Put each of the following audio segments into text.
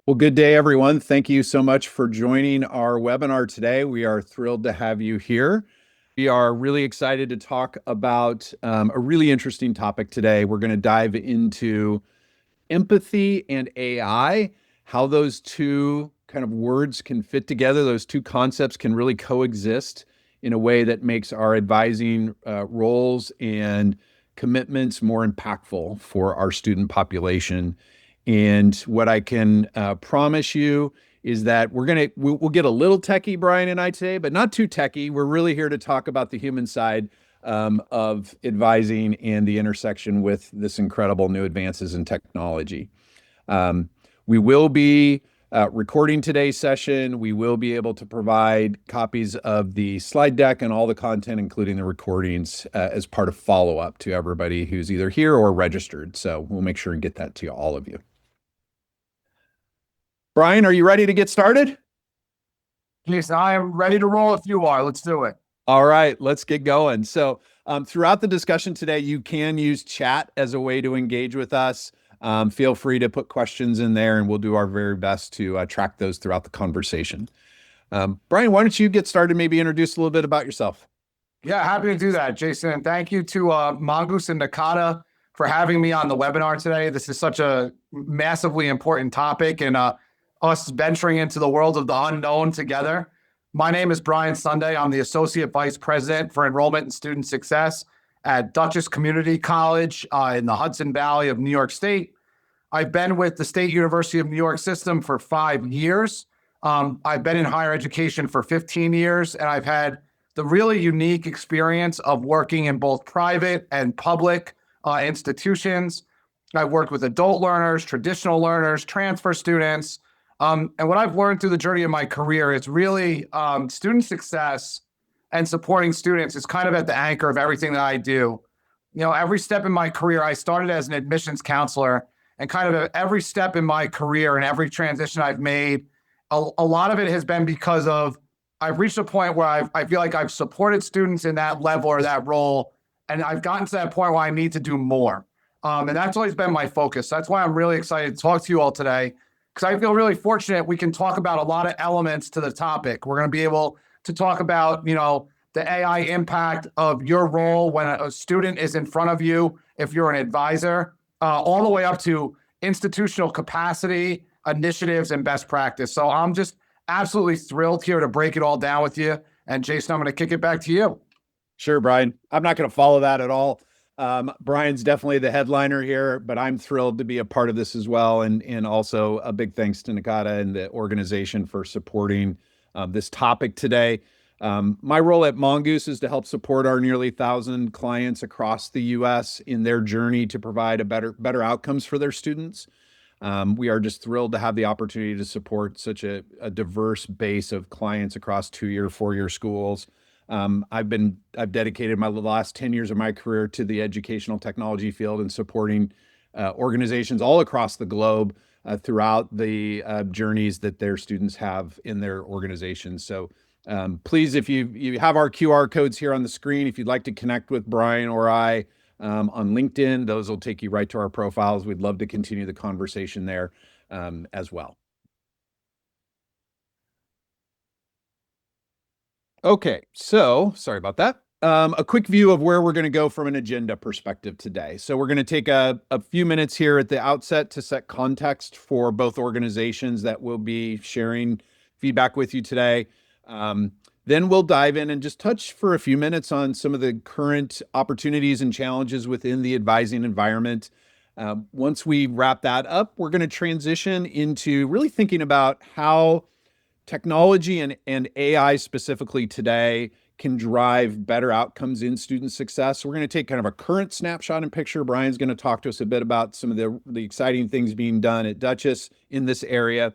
Well, good day, everyone. Thank you so much for joining our webinar today. We are thrilled to have you here. We are really excited to talk about a really interesting topic today. We're going to dive into empathy and AI, how those two kind of words can fit together. Those two concepts can really coexist in a way that makes our advising roles and commitments more impactful for our student population. And what I can promise you is that we'll get a little techie, Brian and I, today, but not too techie. We're really here to talk about the human side of advising and the intersection with this incredible new advances in technology. We will be recording today's session. We will be able to provide copies of the slide deck and all the content, including the recordings, as part of follow-up to everybody who's either here or registered. So we'll make sure and get that to all of you. Brian, are you ready to get started? Yes, I am ready to roll if you are. Let's do it. All right, let's get going. So throughout the discussion today, you can use chat as a way to engage with us. Feel free to put questions in there and we'll do our very best to track those throughout the conversation. Brian, why don't you get started, maybe introduce a little bit about yourself? Yeah, happy to do that, Jason. And thank you to Mongoose and NACADA for having me on the webinar today. This is such a massively important topic and us venturing into the world of the unknown together. My name is Brian Sondey. I'm the Associate Vice President for Enrollment and Student Success at Dutchess Community College in the Hudson Valley of New York State. I've been with the State University of New York system for 5 years. I've been in higher education for 15 years, and I've had the really unique experience of working in both private and public institutions. I've worked with adult learners, traditional learners, transfer students. And what I've learned through the journey of my career is really student success and supporting students is kind of at the anchor of everything that I do. You know, every step in my career, I started as an admissions counselor, and kind of every step in my career and every transition I've made, a lot of it has been because of I've reached a point where I feel like I've supported students in that level or that role, and I've gotten to that point where I need to do more. And that's always been my focus. That's why I'm really excited to talk to you all today, because I feel really fortunate we can talk about a lot of elements to the topic. We're going to be able to talk about, the AI impact of your role when a student is in front of you, if you're an advisor, all the way up to institutional capacity, initiatives, and best practice. So I'm just absolutely thrilled here to break it all down with you. And Jason, I'm going to kick it back to you. Sure, Brian. I'm not going to follow that at all. Brian's definitely the headliner here, but I'm thrilled to be a part of this as well. And also a big thanks to NACADA and the organization for supporting this topic today. My role at Mongoose is to help support our nearly 1,000 clients across the U.S. in their journey to provide a better outcomes for their students. We are just thrilled to have the opportunity to support such a diverse base of clients across 2-year, 4-year schools. I've dedicated the last 10 years of my career to the educational technology field and supporting organizations all across the globe throughout the journeys that their students have in their organizations. So please, if you have our QR codes here on the screen, if you'd like to connect with Brian or I on LinkedIn, those will take you right to our profiles. We'd love to continue the conversation there as well. Okay, so sorry about that. A quick view of where we're going to go from an agenda perspective today. So we're going to take a few minutes here at the outset to set context for both organizations that will be sharing feedback with you today. Then we'll dive in and just touch for a few minutes on some of the current opportunities and challenges within the advising environment. Once we wrap that up, we're going to transition into really thinking about how technology and AI specifically today can drive better outcomes in student success. So we're going to take kind of a current snapshot and picture. Brian's going to talk to us a bit about some of the exciting things being done at Dutchess in this area.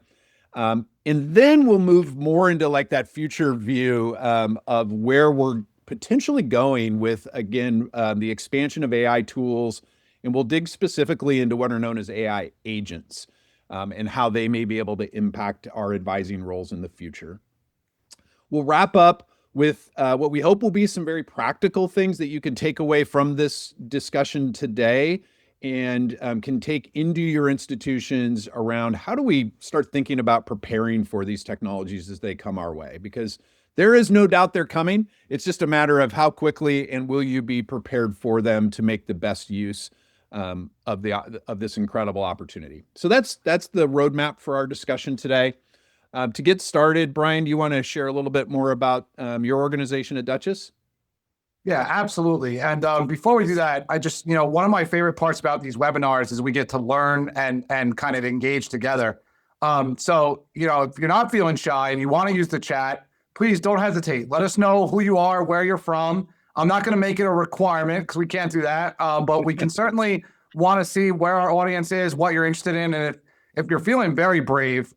And then we'll move more into like that future view of where we're potentially going with, again, the expansion of AI tools. And we'll dig specifically into what are known as AI agents and how they may be able to impact our advising roles in the future. We'll wrap up with what we hope will be some very practical things that you can take away from this discussion today and can take into your institutions around how do we start thinking about preparing for these technologies as they come our way? Because there is no doubt they're coming. It's just a matter of how quickly and will you be prepared for them to make the best use of this incredible opportunity. So that's the roadmap for our discussion today. To get started, Brian, do you want to share a little bit more about your organization at Dutchess? Yeah, absolutely. And before we do that, I just, one of my favorite parts about these webinars is we get to learn and kind of engage together. So, if you're not feeling shy and you want to use the chat, please don't hesitate. Let us know who you are, where you're from. I'm not going to make it a requirement because we can't do that. But we can certainly want to see where our audience is, what you're interested in. And if you're feeling very brave,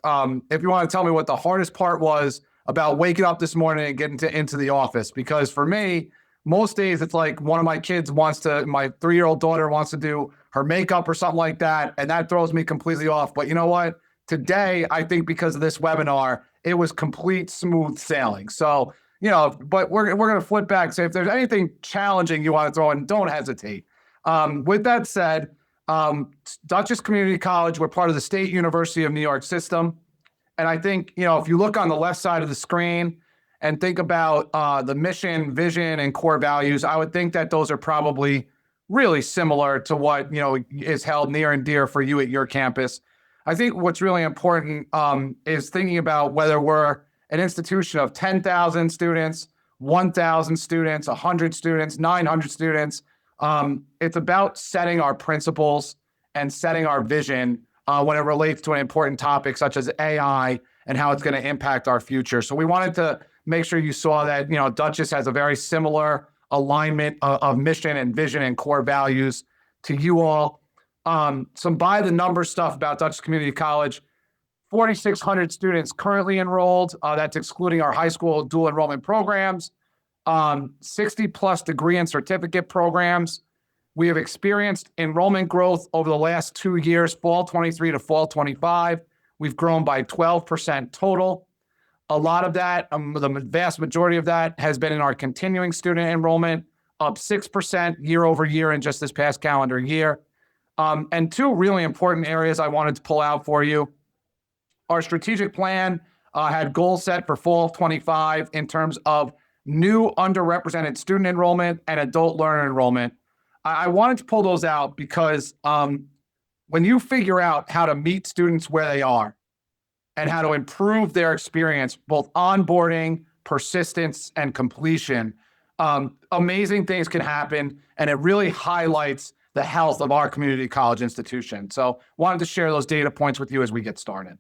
if you want to tell me what the hardest part was about waking up this morning and getting into the office, because for me, most days it's like one of my kids my 3-year-old daughter wants to do her makeup or something like that. And that throws me completely off. But you know what? Today, I think because of this webinar, it was complete smooth sailing. So, but we're going to flip back. So if there's anything challenging you want to throw in, don't hesitate. With that said, Dutchess Community College, we're part of the State University of New York system. And I think, if you look on the left side of the screen and think about the mission, vision, and core values, I would think that those are probably really similar to what, is held near and dear for you at your campus. I think what's really important is thinking about whether we're an institution of 10,000 students, 1,000 students, 100 students, 900 students. It's about setting our principles and setting our vision when it relates to an important topic such as AI and how it's going to impact our future. So we wanted to make sure you saw that, Dutchess has a very similar alignment of mission and vision and core values to you all. Some by the numbers stuff about Dutchess Community College: 4,600 students currently enrolled. That's excluding our high school dual enrollment programs. 60 plus degree and certificate programs. We have experienced enrollment growth over the last 2 years, fall 23 to fall 25. We've grown by 12% total. A lot of that, the vast majority of that has been in our continuing student enrollment, up 6% year over year in just this past calendar year. And two really important areas I wanted to pull out for you. Our strategic plan had goals set for fall 25 in terms of new underrepresented student enrollment and adult learner enrollment. I wanted to pull those out because when you figure out how to meet students where they are and how to improve their experience, both onboarding, persistence, and completion, amazing things can happen, and it really highlights the health of our community college institution. So wanted to share those data points with you as we get started.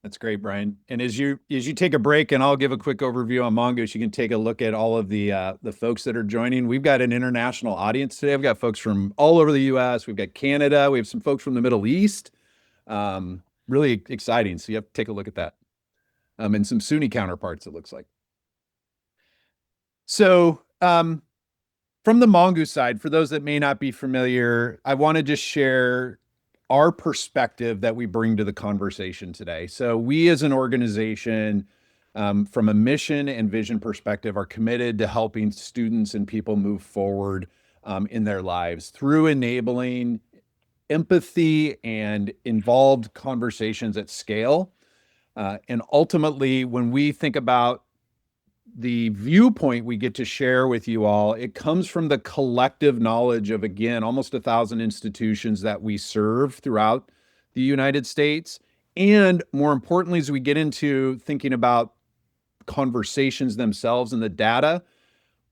That's great, Brian. And as you take a break, and I'll give a quick overview on Mongoose, you can take a look at all of the folks that are joining. We've got an international audience today. We've got folks from all over the U.S. We've got Canada. We have some folks from the Middle East. Really exciting. So you have to take a look at that. And some SUNY counterparts, it looks like. So from the Mongoose side, for those that may not be familiar, I want to just share our perspective that we bring to the conversation today. So we as an organization, from a mission and vision perspective, are committed to helping students and people move forward in their lives through enabling empathy and involved conversations at scale. And ultimately, when we think about the viewpoint we get to share with you all, it comes from the collective knowledge of, again, almost 1,000 institutions that we serve throughout the United States. And more importantly, as we get into thinking about conversations themselves and the data,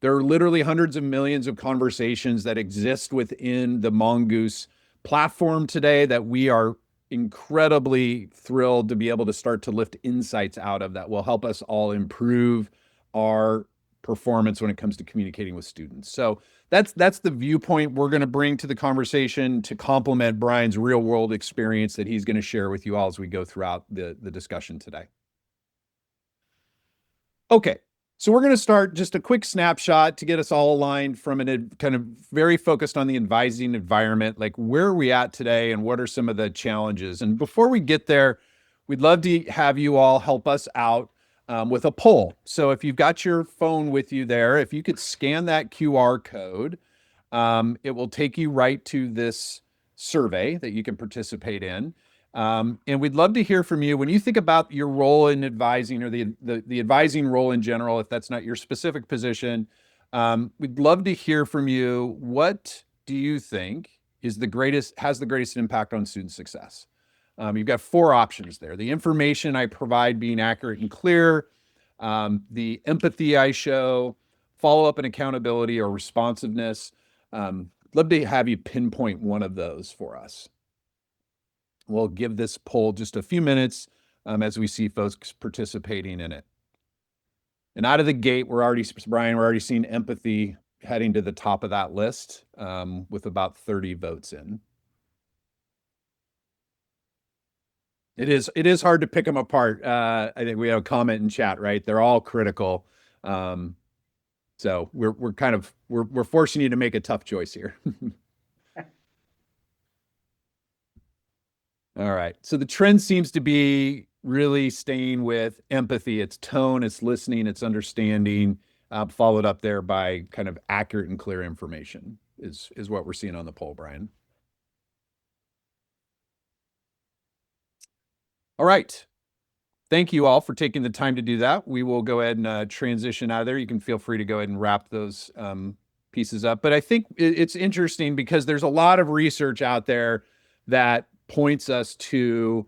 there are literally hundreds of millions of conversations that exist within the Mongoose platform today that we are incredibly thrilled to be able to start to lift insights out of that will help us all improve our performance when it comes to communicating with students. So that's the viewpoint we're going to bring to the conversation to complement Brian's real world experience that he's going to share with you all as we go throughout the discussion today. Okay, so we're going to start just a quick snapshot to get us all aligned from a kind of very focused on the advising environment, like where are we at today and what are some of the challenges? And before we get there, we'd love to have you all help us out with a poll. So if you've got your phone with you there, if you could scan that QR code, It will take you right to this survey that you can participate in. And we'd love to hear from you when you think about your role in advising, or the advising role in general, if that's not your specific position. We'd love to hear from you. What do you think has the greatest impact on student success? You've got 4 options there. The information I provide being accurate and clear, the empathy I show, follow-up and accountability or responsiveness. Love to have you pinpoint one of those for us. We'll give this poll just a few minutes as we see folks participating in it. And out of the gate, Brian, we're already seeing empathy heading to the top of that list with about 30 votes in. It is hard to pick them apart. I think we have a comment in chat, right? They're all critical. So we're forcing you to make a tough choice here. All right. So the trend seems to be really staying with empathy. It's tone, it's listening, it's understanding, followed up there by kind of accurate and clear information is what we're seeing on the poll, Brian. All right. Thank you all for taking the time to do that. We will go ahead and transition out of there. You can feel free to go ahead and wrap those pieces up. But I think it's interesting because there's a lot of research out there that points us to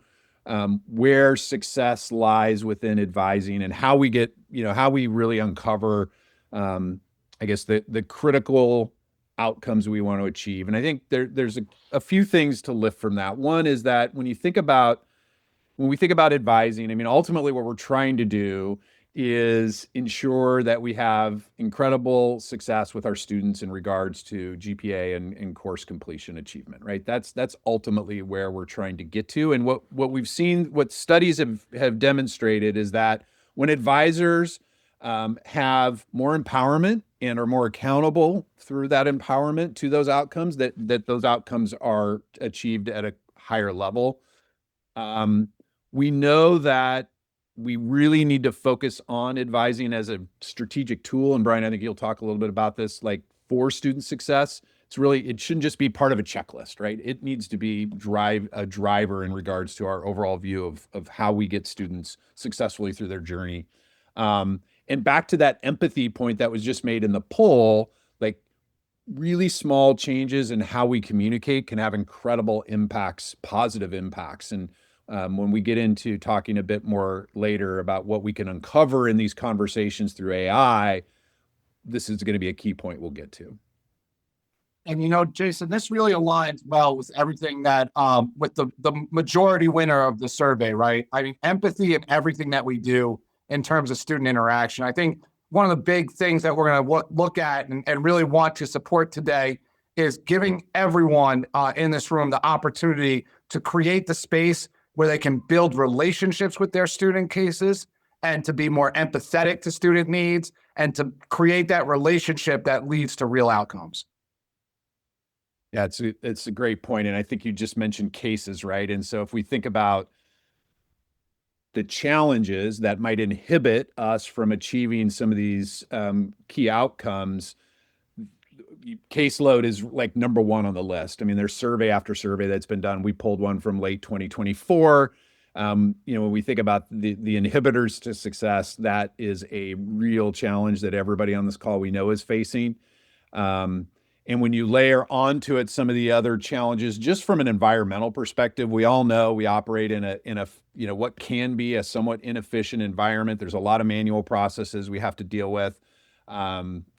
where success lies within advising and how we get, how we really uncover, I guess, the critical outcomes we want to achieve. And I think there's a few things to lift from that. One is that when we think about advising, I mean, ultimately what we're trying to do is ensure that we have incredible success with our students in regards to GPA and course completion achievement, right? That's ultimately where we're trying to get to. And what we've seen, what studies have demonstrated is that when advisors have more empowerment and are more accountable through that empowerment to those outcomes, that those outcomes are achieved at a higher level. We know that we really need to focus on advising as a strategic tool. And Brian, I think you'll talk a little bit about this, like for student success. It shouldn't just be part of a checklist, right? It needs to be a driver in regards to our overall view of how we get students successfully through their journey. And back to that empathy point that was just made in the poll, like really small changes in how we communicate can have incredible impacts, positive impacts. And when we get into talking a bit more later about what we can uncover in these conversations through AI, this is going to be a key point we'll get to. And, Jason, this really aligns well with everything that, with the majority winner of the survey, right? I mean, empathy in everything that we do in terms of student interaction. I think one of the big things that we're going to look at and really want to support today is giving everyone in this room the opportunity to create the space where they can build relationships with their student cases and to be more empathetic to student needs and to create that relationship that leads to real outcomes. Yeah, it's a great point. And I think you just mentioned cases, right? And so if we think about the challenges that might inhibit us from achieving some of these key outcomes, caseload is like number one on the list. I mean, there's survey after survey that's been done. We pulled one from late 2024. When we think about the inhibitors to success, that is a real challenge that everybody on this call we know is facing. And when you layer onto it some of the other challenges, just from an environmental perspective, we all know we operate in a what can be a somewhat inefficient environment. There's a lot of manual processes we have to deal with.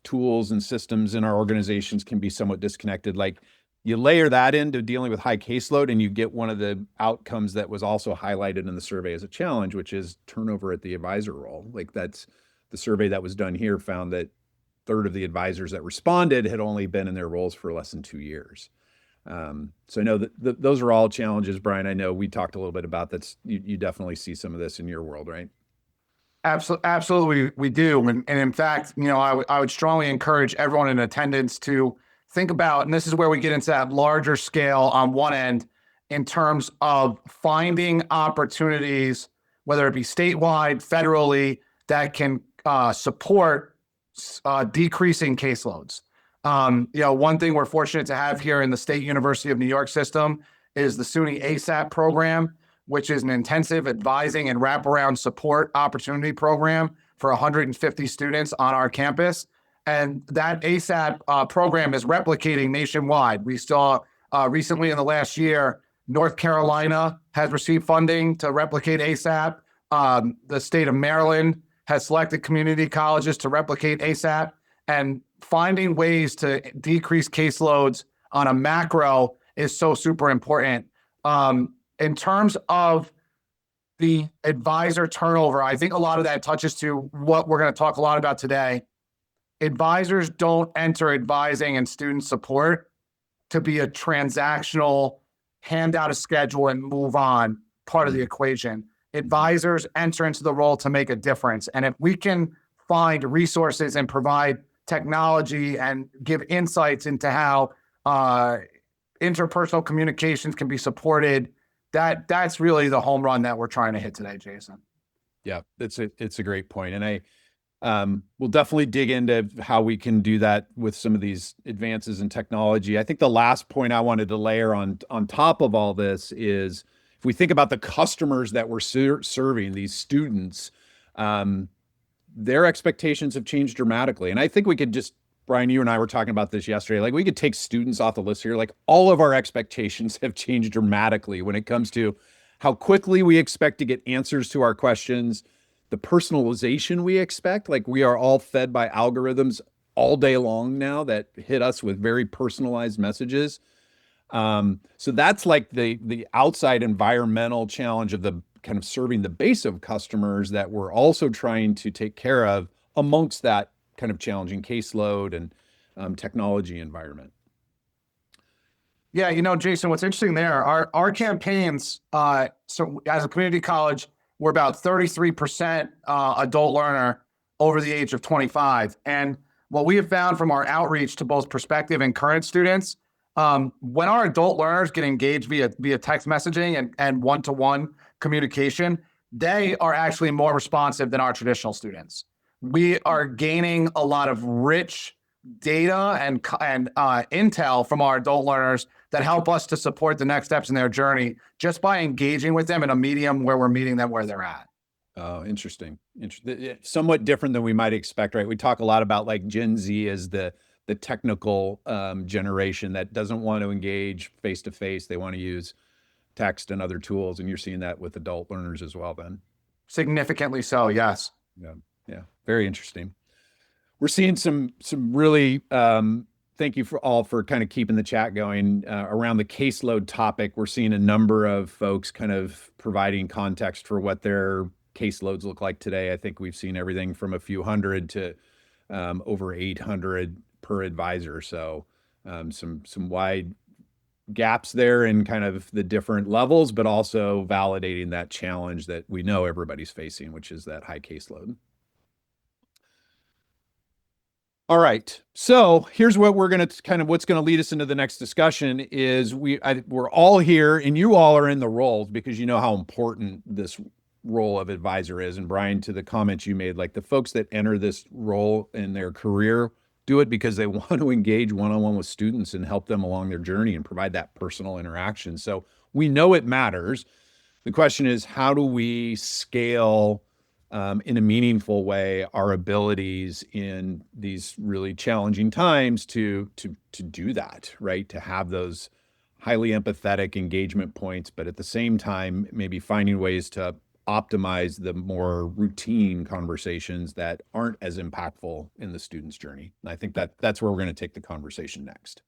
Tools and systems in our organizations can be somewhat disconnected. Like you layer that into dealing with high caseload and you get one of the outcomes that was also highlighted in the survey as a challenge, which is turnover at the advisor role. Like that's the survey that was done here found that a third of the advisors that responded had only been in their roles for less than 2 years. So I know that those are all challenges, Brian. I know we talked a little bit about that. You definitely see some of this in your world, right? Absolutely, we do. And in fact, I would strongly encourage everyone in attendance to think about, and this is where we get into that larger scale on one end, in terms of finding opportunities, whether it be statewide, federally, that can support decreasing caseloads. One thing we're fortunate to have here in the State University of New York system is the SUNY ASAP program, which is an intensive advising and wraparound support opportunity program for 150 students on our campus. And that ASAP program is replicating nationwide. We saw recently in the last year, North Carolina has received funding to replicate ASAP. The state of Maryland has selected community colleges to replicate ASAP, and finding ways to decrease caseloads on a macro is so super important. In terms of the advisor turnover, I think a lot of that touches to what we're going to talk a lot about today. Advisors don't enter advising and student support to be a transactional, hand out a schedule and move on part of the equation. Advisors enter into the role to make a difference. And if we can find resources and provide technology and give insights into how interpersonal communications can be supported, that's really the home run that we're trying to hit today, Jason. Yeah, it's a great point. And we'll definitely dig into how we can do that with some of these advances in technology. I think the last point I wanted to layer on top of all this is, if we think about the customers that we're serving, these students, their expectations have changed dramatically. And I think we could just, Brian, you and I were talking about this yesterday, like we could take students off the list here. Like all of our expectations have changed dramatically when it comes to how quickly we expect to get answers to our questions, the personalization we expect. Like we are all fed by algorithms all day long now that hit us with very personalized messages. So that's like the outside environmental challenge of the kind of serving the base of customers that we're also trying to take care of amongst that kind of challenging caseload and technology environment. Yeah, Jason, what's interesting there, our campaigns, so as a community college, we're about 33% adult learner over the age of 25. And what we have found from our outreach to both prospective and current students, when our adult learners get engaged via text messaging and one-to-one communication, they are actually more responsive than our traditional students. We are gaining a lot of rich data and intel from our adult learners that help us to support the next steps in their journey just by engaging with them in a medium where we're meeting them where they're at. Oh, interesting. Somewhat different than we might expect, right? We talk a lot about like Gen Z as the technical generation that doesn't want to engage face to face. They want to use text and other tools, and you're seeing that with adult learners as well, then. Significantly so, yes. Yeah, very interesting. We're seeing some really thank you for kind of keeping the chat going around the caseload topic. We're seeing a number of folks kind of providing context for what their caseloads look like today. I think we've seen everything from a few hundred to over 800 per advisor. So some wide gaps there in kind of the different levels, but also validating that challenge that we know everybody's facing, which is that high caseload. All right. So here's what we're going to what's going to lead us into the next discussion is we're all here and you all are in the roles because you know how important this role of advisor is. And Brian, to the comments you made, like the folks that enter this role in their career do it because they want to engage one-on-one with students and help them along their journey and provide that personal interaction. So we know it matters. The question is, how do we scale in a meaningful way our abilities in these really challenging times to do that, right? To have those highly empathetic engagement points, but at the same time, maybe finding ways to optimize the more routine conversations that aren't as impactful in the student's journey. And I think that's where we're going to take the conversation next.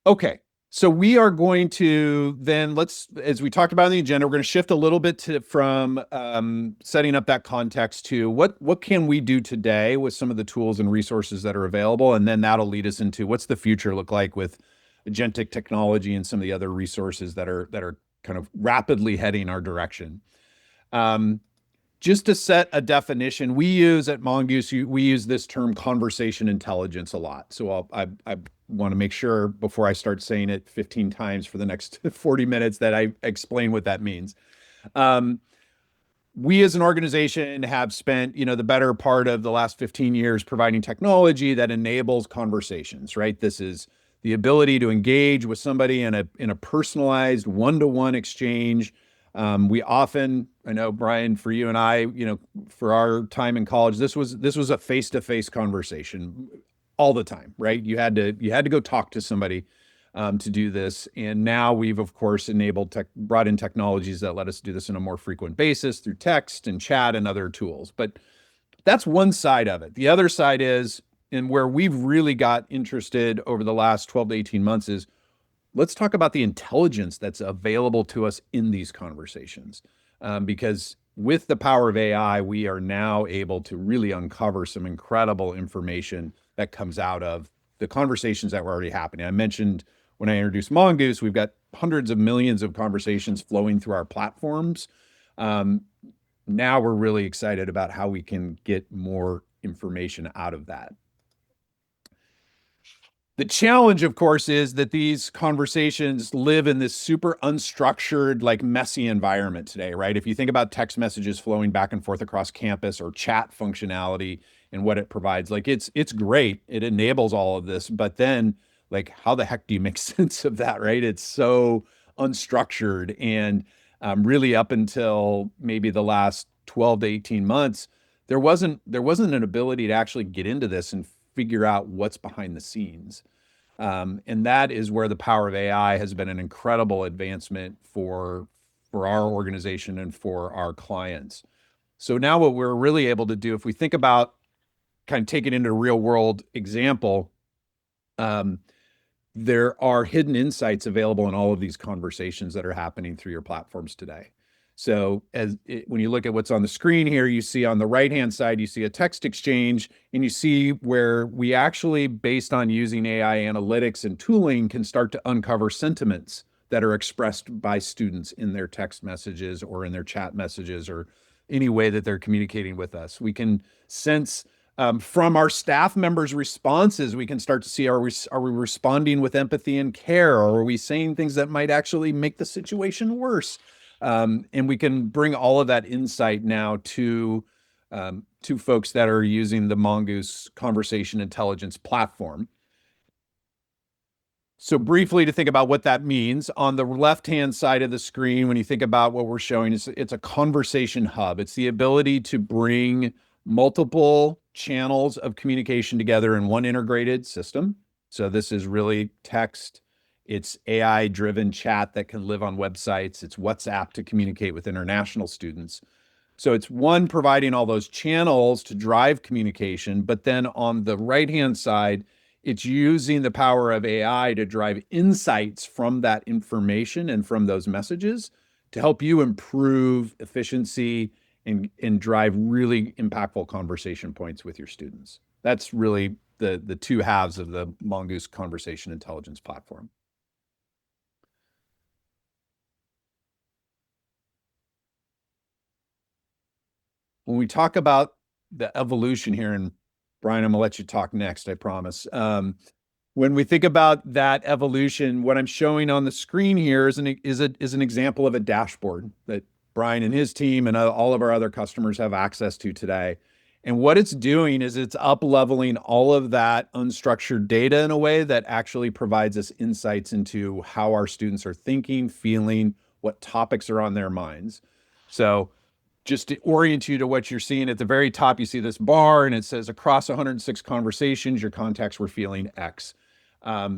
Okay. So we are going to then as we talked about in the agenda, we're going to shift a little bit from setting up that context to what can we do today with some of the tools and resources that are available. And then that'll lead us into what's the future look like with agentic technology and some of the other resources that are kind of rapidly heading our direction. Just to set a definition, we use at Mongoose, we use this term conversation intelligence a lot. So I want to make sure before I start saying it 15 times for the next 40 minutes that I explain what that means. we as an organization have spent, the better part of the last 15 years providing technology that enables conversations, right? This is the ability to engage with somebody in a personalized one-to-one exchange. We often, I know, Brian, for you and I, for our time in college, this was a face-to-face conversation all the time, right? You had to go talk to somebody to do this. And now we've, of course, brought in technologies that let us do this on a more frequent basis through text and chat and other tools. But that's one side of it. The other side is, and where we've really got interested over the last 12 to 18 months is, let's talk about the intelligence that's available to us in these conversations. Because with the power of AI, we are now able to really uncover some incredible information that comes out of the conversations that were already happening. I mentioned when I introduced Mongoose, we've got hundreds of millions of conversations flowing through our platforms. Now we're really excited about how we can get more information out of that. The challenge, of course, is that these conversations live in this super unstructured, like messy environment today, right? If you think about text messages flowing back and forth across campus or chat functionality and what it provides, like it's great. It enables all of this, but then like how the heck do you make sense of that, right? It's so unstructured. And really up until maybe the last 12 to 18 months, there wasn't an ability to actually get into this and figure out what's behind the scenes. And that is where the power of AI has been an incredible advancement for our organization and for our clients. So now what we're really able to do, if we think about kind of take it into a real world example, there are hidden insights available in all of these conversations that are happening through your platforms today. So when you look at what's on the screen here, you see on the right-hand side, you see a text exchange, and you see where we actually, based on using AI analytics and tooling, can start to uncover sentiments that are expressed by students in their text messages or in their chat messages or any way that they're communicating with us. We can sense from our staff members' responses, we can start to see, are we responding with empathy and care, or are we saying things that might actually make the situation worse? And we can bring all of that insight now to folks that are using the Mongoose Conversation Intelligence platform. So briefly to think about what that means, on the left-hand side of the screen, when you think about what we're showing, it's a conversation hub. It's the ability to bring multiple channels of communication together in one integrated system. So this is really text, it's AI-driven chat that can live on websites, it's WhatsApp to communicate with international students. So it's one, providing all those channels to drive communication, but then on the right-hand side, it's using the power of AI to drive insights from that information and from those messages to help you improve efficiency and drive really impactful conversation points with your students. That's really the two halves of the Mongoose Conversation Intelligence platform. When we talk about the evolution here, and Brian, I'm gonna let you talk next, I promise. When we think about that evolution, what I'm showing on the screen here is an example of a dashboard that Brian and his team and all of our other customers have access to today. And what it's doing is it's up-leveling all of that unstructured data in a way that actually provides us insights into how our students are thinking, feeling, what topics are on their minds. So just to orient you to what you're seeing at the very top, you see this bar and it says across 106 conversations, your contacts were feeling X.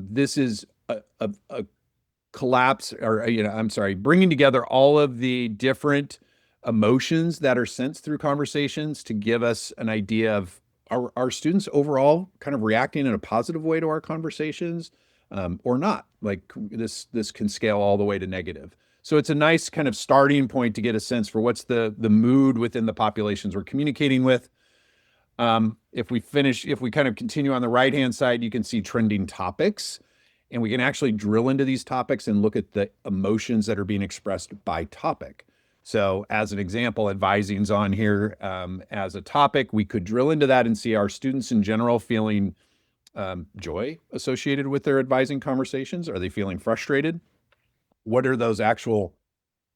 This is a collapse, or bringing together all of the different emotions that are sensed through conversations to give us an idea of our students overall kind of reacting in a positive way to our conversations, or not. Like this can scale all the way to negative. So it's a nice kind of starting point to get a sense for what's the mood within the populations we're communicating with. If we kind of continue on the right-hand side, you can see trending topics, and we can actually drill into these topics and look at the emotions that are being expressed by topic. So as an example, advising's on here as a topic. We could drill into that and see, our students in general feeling joy associated with their advising conversations? Are they feeling frustrated? What are those actual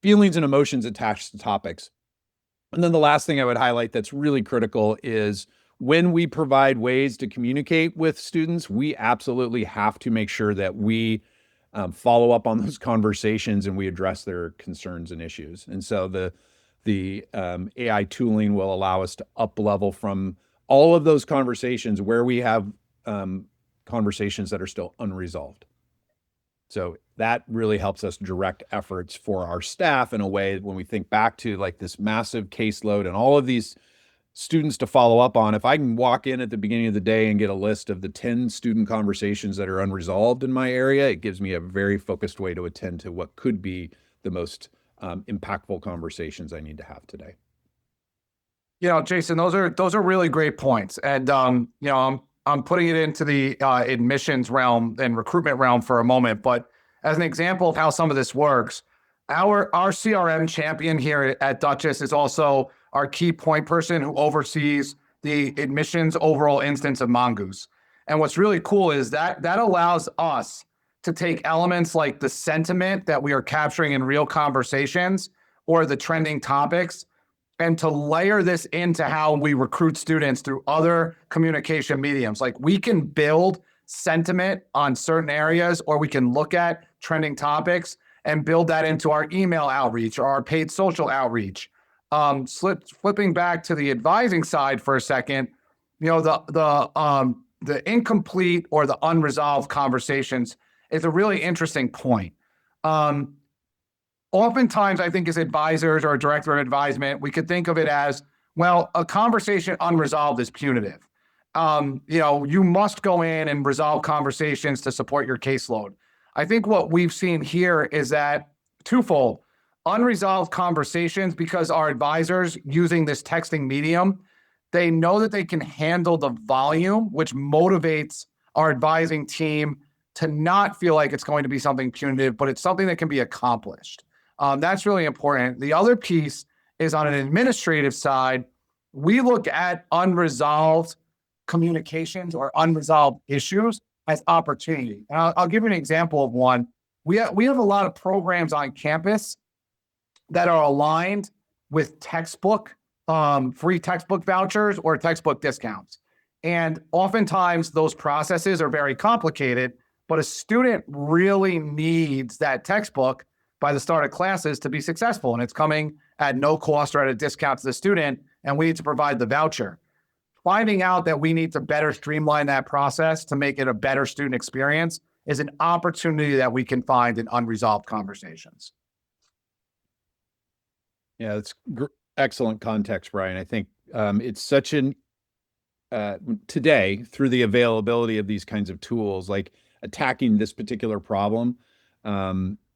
feelings and emotions attached to topics? And then the last thing I would highlight that's really critical is when we provide ways to communicate with students, we absolutely have to make sure that we follow up on those conversations and we address their concerns and issues. And so the AI tooling will allow us to up level from all of those conversations where we have conversations that are still unresolved. So that really helps us direct efforts for our staff in a way when we think back to like this massive caseload and all of these students to follow up on. If I can walk in at the beginning of the day and get a list of the 10 student conversations that are unresolved in my area, it gives me a very focused way to attend to what could be the most impactful conversations I need to have today. Jason, those are really great points. And, I'm putting it into the admissions realm and recruitment realm for a moment, but as an example of how some of this works, our CRM champion here at Dutchess is also our key point person who oversees the admissions overall instance of Mongoose. And what's really cool is that allows us to take elements like the sentiment that we are capturing in real conversations or the trending topics, and to layer this into how we recruit students through other communication mediums. Like we can build sentiment on certain areas, or we can look at trending topics and build that into our email outreach or our paid social outreach. Flipping back to the advising side for a second, the incomplete or the unresolved conversations is a really interesting point. Oftentimes, I think as advisors or a director of advisement, we could think of it as, well, a conversation unresolved is punitive. You must go in and resolve conversations to support your caseload. I think what we've seen here is that twofold: unresolved conversations, because our advisors using this texting medium, they know that they can handle the volume, which motivates our advising team to not feel like it's going to be something punitive, but it's something that can be accomplished. That's really important. The other piece is on an administrative side, we look at unresolved communications or unresolved issues as opportunity. And I'll give you an example of one. We have a lot of programs on campus that are aligned with free textbook vouchers or textbook discounts. And oftentimes those processes are very complicated, but a student really needs that textbook by the start of classes to be successful. And it's coming at no cost or at a discount to the student, and we need to provide the voucher. Finding out that we need to better streamline that process to make it a better student experience is an opportunity that we can find in unresolved conversations. Yeah, that's excellent context, Brian. I think it's such today, through the availability of these kinds of tools, like attacking this particular problem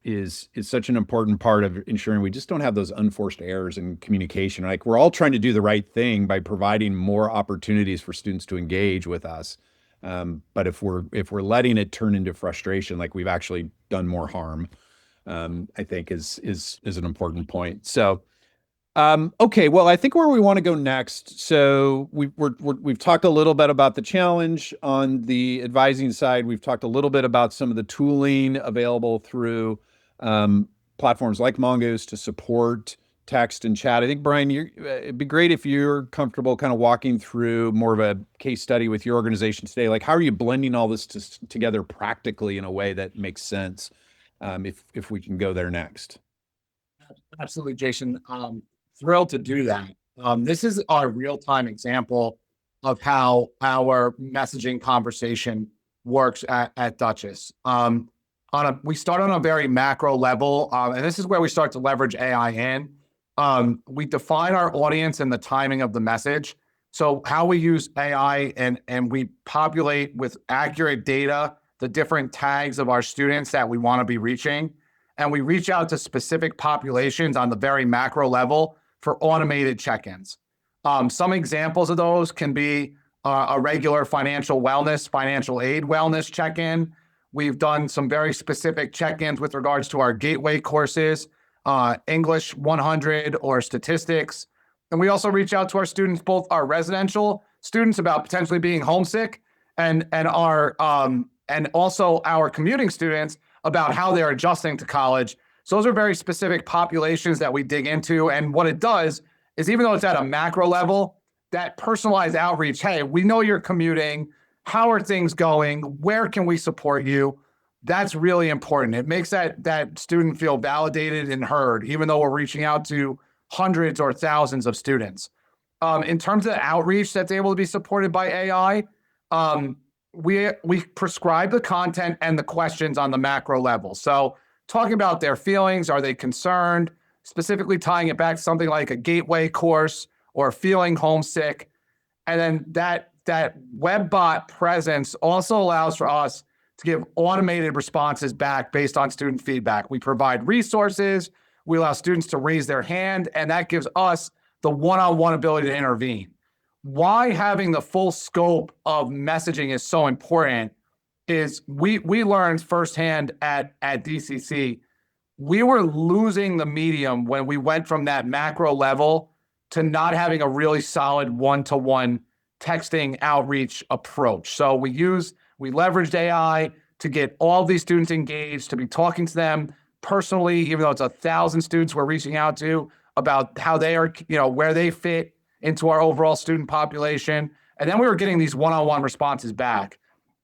is such an important part of ensuring we just don't have those unforced errors in communication. Like we're all trying to do the right thing by providing more opportunities for students to engage with us. But if we're letting it turn into frustration, like we've actually done more harm, I think is an important point. So, okay, well, I think where we want to go next. So we've talked a little bit about the challenge on the advising side. We've talked a little bit about some of the tooling available through platforms like Mongoose to support text and chat. I think, Brian, it'd be great if you're comfortable kind of walking through more of a case study with your organization today. Like, how are you blending all this together practically in a way that makes sense? If we can go there next. Absolutely, Jason. Thrilled to do that. This is our real-time example of how our messaging conversation works at Dutchess. We start on a very macro level, and this is where we start to leverage AI in. We define our audience and the timing of the message. So how we use AI and we populate with accurate data the different tags of our students that we want to be reaching. And we reach out to specific populations on the very macro level for automated check-ins. Some examples of those can be a regular financial aid wellness check-in. We've done some very specific check-ins with regards to our gateway courses, English 100 or statistics. And we also reach out to our students, both our residential students about potentially being homesick and also our commuting students about how they're adjusting to college. So those are very specific populations that we dig into. And what it does is even though it's at a macro level, that personalized outreach, hey, we know you're commuting. How are things going? Where can we support you? That's really important. It makes that student feel validated and heard, even though we're reaching out to hundreds or thousands of students. In terms of the outreach that's able to be supported by AI, we prescribe the content and the questions on the macro level. So talking about their feelings, are they concerned? Specifically tying it back to something like a gateway course or feeling homesick. And then that WebBot presence also allows for us to give automated responses back based on student feedback. We provide resources, we allow students to raise their hand, and that gives us the one-on-one ability to intervene. Why having the full scope of messaging is so important is we learned firsthand at DCC, we were losing the medium when we went from that macro level to not having a really solid one-to-one texting outreach approach. So we leveraged AI to get all these students engaged, to be talking to them personally, even though it's 1,000 students we're reaching out to about how they are, where they fit into our overall student population. And then we were getting these one-on-one responses back.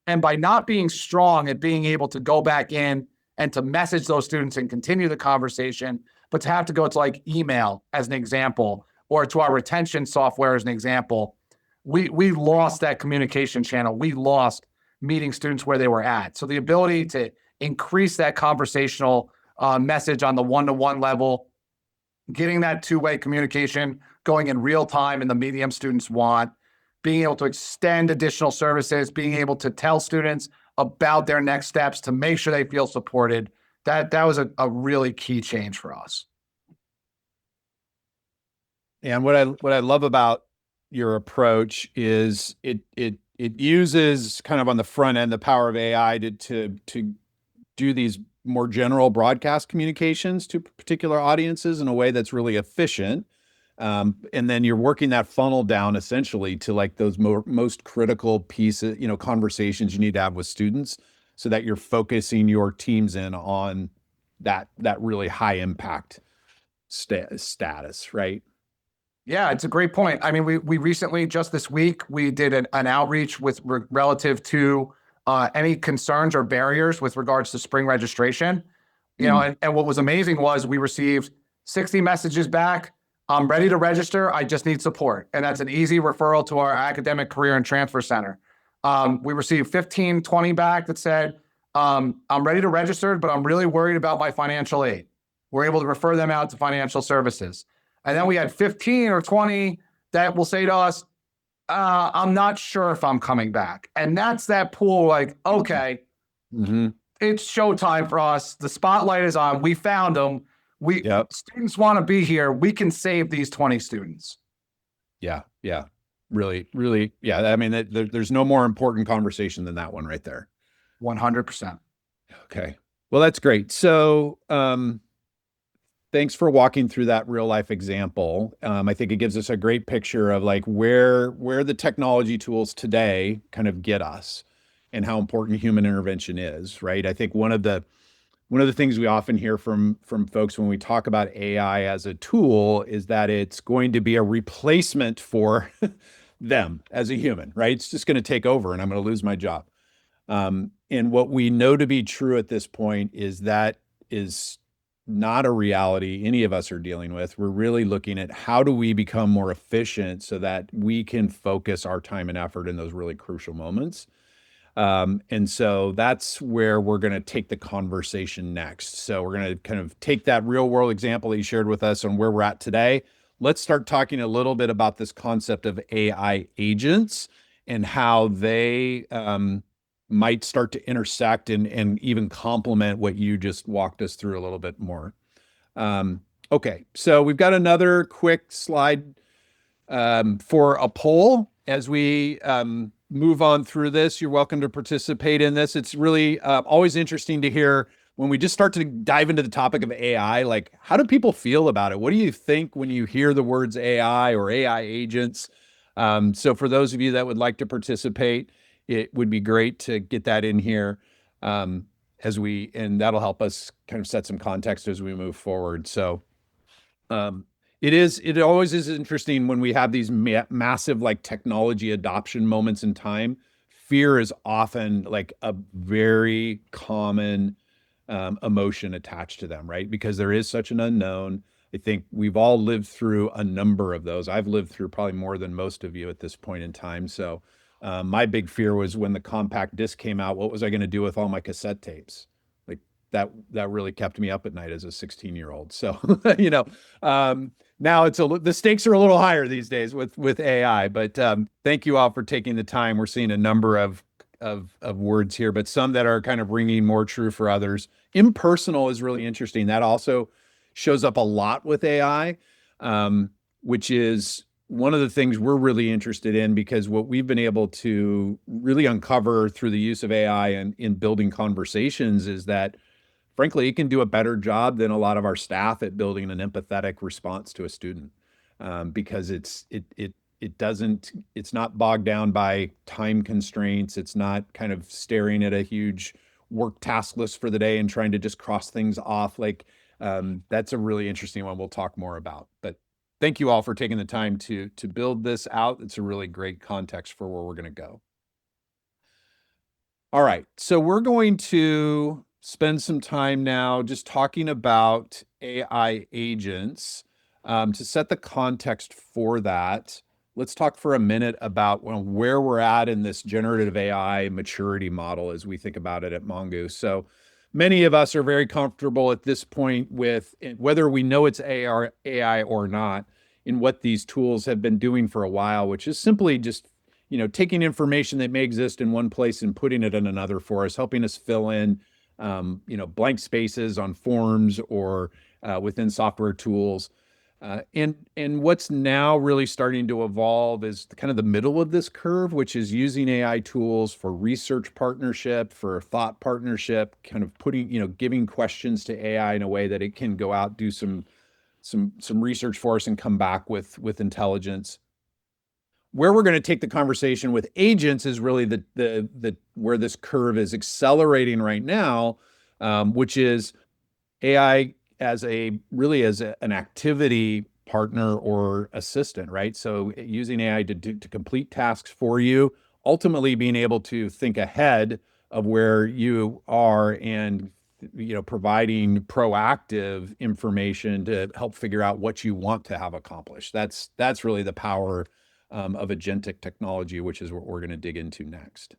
And by not being strong at being able to go back in and to message those students and continue the conversation, but to have to go to like email as an example, or to our retention software as an example, we lost that communication channel. We lost meeting students where they were at. So the ability to increase that conversational message on the one-to-one level, getting that two-way communication going in real time in the medium students want, being able to extend additional services, being able to tell students about their next steps to make sure they feel supported. That was a really key change for us. And what I love about your approach is it uses kind of on the front end the power of AI to do these more general broadcast communications to particular audiences in a way that's really efficient. And then you're working that funnel down essentially to like those most critical pieces, conversations you need to have with students so that you're focusing your teams in on that really high impact status, right? Yeah, it's a great point. I mean, we recently, just this week, we did an outreach with relative to any concerns or barriers with regards to spring registration. And what was amazing was we received 60 messages back. I'm ready to register. I just need support. And that's an easy referral to our academic career and transfer center. We received 15, 20 back that said, I'm ready to register, but I'm really worried about my financial aid. We're able to refer them out to financial services. And then we had 15 or 20 that will say to us, I'm not sure if I'm coming back. And that's that pool like, okay, it's showtime for us. The spotlight is on. We found them. Students want to be here. We can save these 20 students. Yeah. Really, really. Yeah. I mean, there's no more important conversation than that one right there. 100%. Okay. Well, that's great. So, thanks for walking through that real life example. I think it gives us a great picture of like where the technology tools today kind of get us and how important human intervention is, right? I think one of the things we often hear from folks when we talk about AI as a tool is that it's going to be a replacement for them as a human, right? It's just going to take over and I'm going to lose my job. And what we know to be true at this point is that is not a reality any of us are dealing with. We're really looking at how do we become more efficient so that we can focus our time and effort in those really crucial moments. And so that's where we're going to take the conversation next. So we're going to kind of take that real world example that you shared with us on where we're at today. Let's start talking a little bit about this concept of AI agents and how they might start to intersect and even complement what you just walked us through a little bit more. Okay, so we've got another quick slide for a poll as we move on through this. You're welcome to participate in this. It's really always interesting to hear when we just start to dive into the topic of AI, like how do people feel about it? What do you think when you hear the words AI or AI agents? So for those of you that would like to participate, it would be great to get that in here and that'll help us kind of set some context as we move forward. So It always is interesting when we have these massive like technology adoption moments in time. Fear is often like a very common emotion attached to them, right? Because there is such an unknown. I think we've all lived through a number of those. I've lived through probably more than most of you at this point in time. So my big fear was when the compact disc came out, what was I going to do with all my cassette tapes? Like that really kept me up at night as a 16-year-old. So, you know, now the stakes are a little higher these days with AI, but thank you all for taking the time. We're seeing a number of words here, but some that are kind of ringing more true for others. Impersonal is really interesting. That also shows up a lot with AI, which is one of the things we're really interested in, because what we've been able to really uncover through the use of AI and in building conversations is that, frankly, it can do a better job than a lot of our staff at building an empathetic response to a student, because it's not bogged down by time constraints. It's not kind of staring at a huge work task list for the day and trying to just cross things off. Like that's a really interesting one we'll talk more about. But thank you all for taking the time to build this out. It's a really great context for where we're going to go. All right, so we're going to spend some time now just talking about AI agents. To set the context for that, let's talk for a minute about where we're at in this generative AI maturity model as we think about it at Mongoose. So many of us are very comfortable at this point with, whether we know it's AI or not, in what these tools have been doing for a while, which is simply just, you know, taking information that may exist in one place and putting it in another for us, helping us fill in, you know, blank spaces on forms or within software tools. And what's now really starting to evolve is kind of the middle of this curve, which is using AI tools for research partnership, for thought partnership, kind of putting, you know, giving questions to AI in a way that it can go out, do some research for us and come back with intelligence. Where we're going to take the conversation with agents is really the where this curve is accelerating right now, which is AI as an activity partner or assistant, right? So using AI to complete tasks for you, ultimately being able to think ahead of where you are and, you know, providing proactive information to help figure out what you want to have accomplished. That's really the power of agentic technology, which is what we're going to dig into next.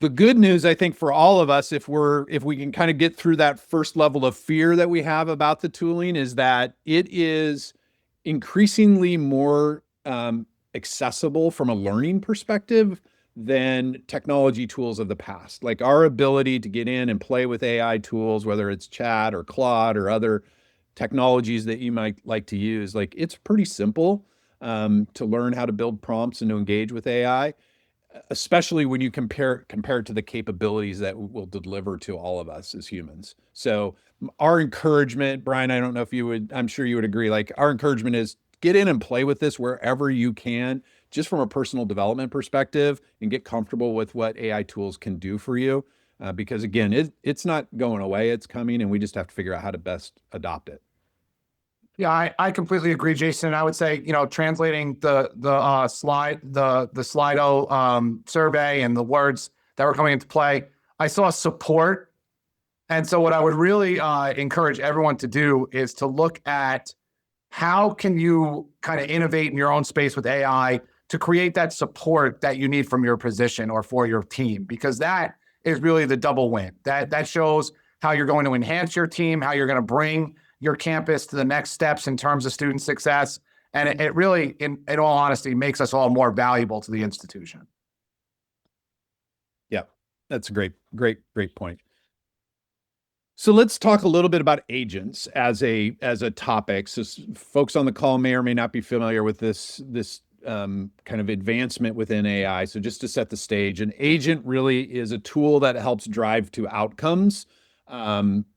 The good news, I think, for all of us, if we can kind of get through that first level of fear that we have about the tooling, is that it is increasingly more accessible from a learning perspective than technology tools of the past. Like our ability to get in and play with AI tools, whether it's Chat or Claude or other technologies that you might like to use, like it's pretty simple to learn how to build prompts and to engage with AI, especially when you compare it to the capabilities that will deliver to all of us as humans. So our encouragement, Brian, I don't know if you would, I'm sure you would agree, like our encouragement is get in and play with this wherever you can, just from a personal development perspective, and get comfortable with what AI tools can do for you. Because again, it's not going away, it's coming, and we just have to figure out how to best adopt it. Yeah, I completely agree, Jason. I would say, you know, translating the Slido survey and the words that were coming into play, I saw support. And so what I would really encourage everyone to do is to look at how can you kind of innovate in your own space with AI to create that support that you need from your position or for your team, because that is really the double win. That shows how you're going to enhance your team, how you're going to bring your campus to the next steps in terms of student success. And it really, in all honesty, makes us all more valuable to the institution. Yeah, that's a great point. So let's talk a little bit about agents as a topic. So folks on the call may or may not be familiar with this kind of advancement within AI. So just to set the stage, an agent really is a tool that helps drive to outcomes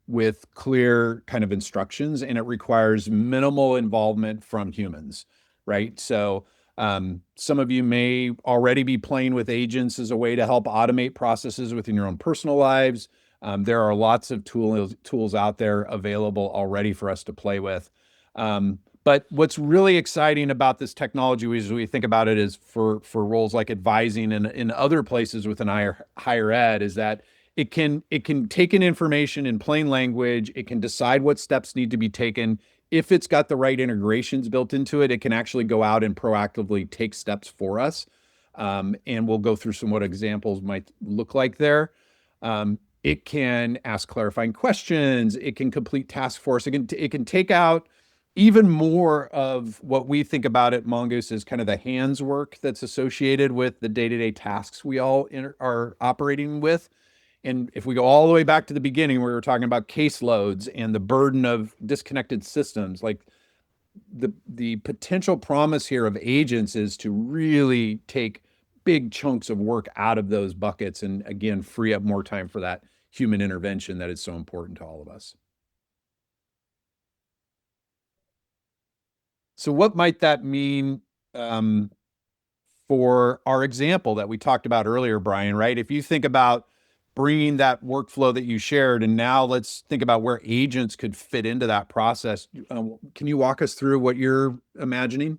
with clear kind of instructions, and it requires minimal involvement from humans, right? So some of you may already be playing with agents as a way to help automate processes within your own personal lives. There are lots of tools out there available already for us to play with. But what's really exciting about this technology as we think about it is for roles like advising and in other places within higher ed is that it can take in information in plain language. It can decide what steps need to be taken. If it's got the right integrations built into it, it can actually go out and proactively take steps for us. And we'll go through some what examples might look like there. It can ask clarifying questions. It can complete task force. It can take out even more of what we think about at Mongoose as kind of the hands work that's associated with the day-to-day tasks we all are operating with. And if we go all the way back to the beginning, where we were talking about caseloads and the burden of disconnected systems, like the potential promise here of agents is to really take big chunks of work out of those buckets and again, free up more time for that human intervention that is so important to all of us. So what might that mean for our example that we talked about earlier, Brian, right? If you think about bringing that workflow that you shared, and now let's think about where agents could fit into that process. Can you walk us through what you're imagining?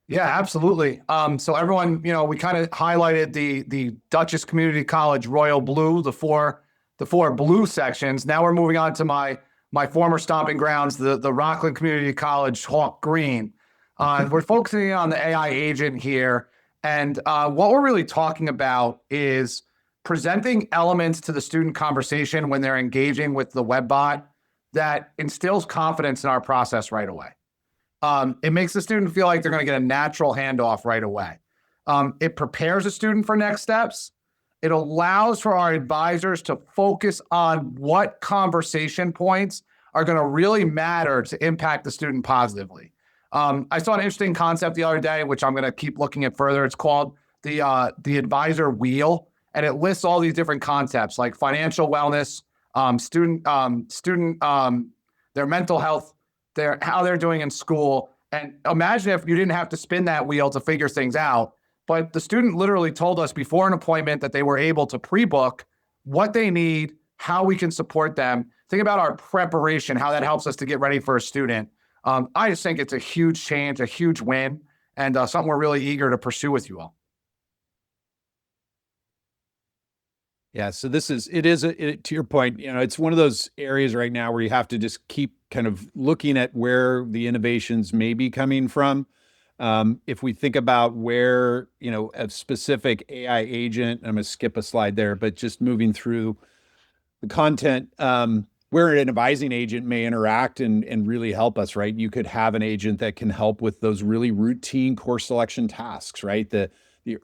Yeah, absolutely. So everyone, we kind of highlighted the Dutchess Community College Royal Blue, the four blue sections. Now we're moving on to my former stomping grounds, the Rockland Community College Hawk Green. We're focusing on the AI agent here, and what we're really talking about is presenting elements to the student conversation when they're engaging with the web bot that instills confidence in our process right away. It makes the student feel like they're going to get a natural handoff right away. It prepares a student for next steps. It allows for our advisors to focus on what conversation points are going to really matter to impact the student positively. I saw an interesting concept the other day, which I'm going to keep looking at further. It's called the advisor wheel, and it lists all these different concepts like financial wellness, student, their mental health, how they're doing in school. And imagine if you didn't have to spin that wheel to figure things out, but the student literally told us before an appointment that they were able to pre-book what they need, how we can support them. Think about our preparation, how that helps us to get ready for a student. I just think it's a huge change, a huge win, and something we're really eager to pursue with you all. Yeah, so to your point, it's one of those areas right now where you have to just keep kind of looking at where the innovations may be coming from. If we think about where, a specific AI agent, I'm going to skip a slide there, but just moving through the content, where an advising agent may interact and really help us, right? You could have an agent that can help with those really routine course selection tasks, right? The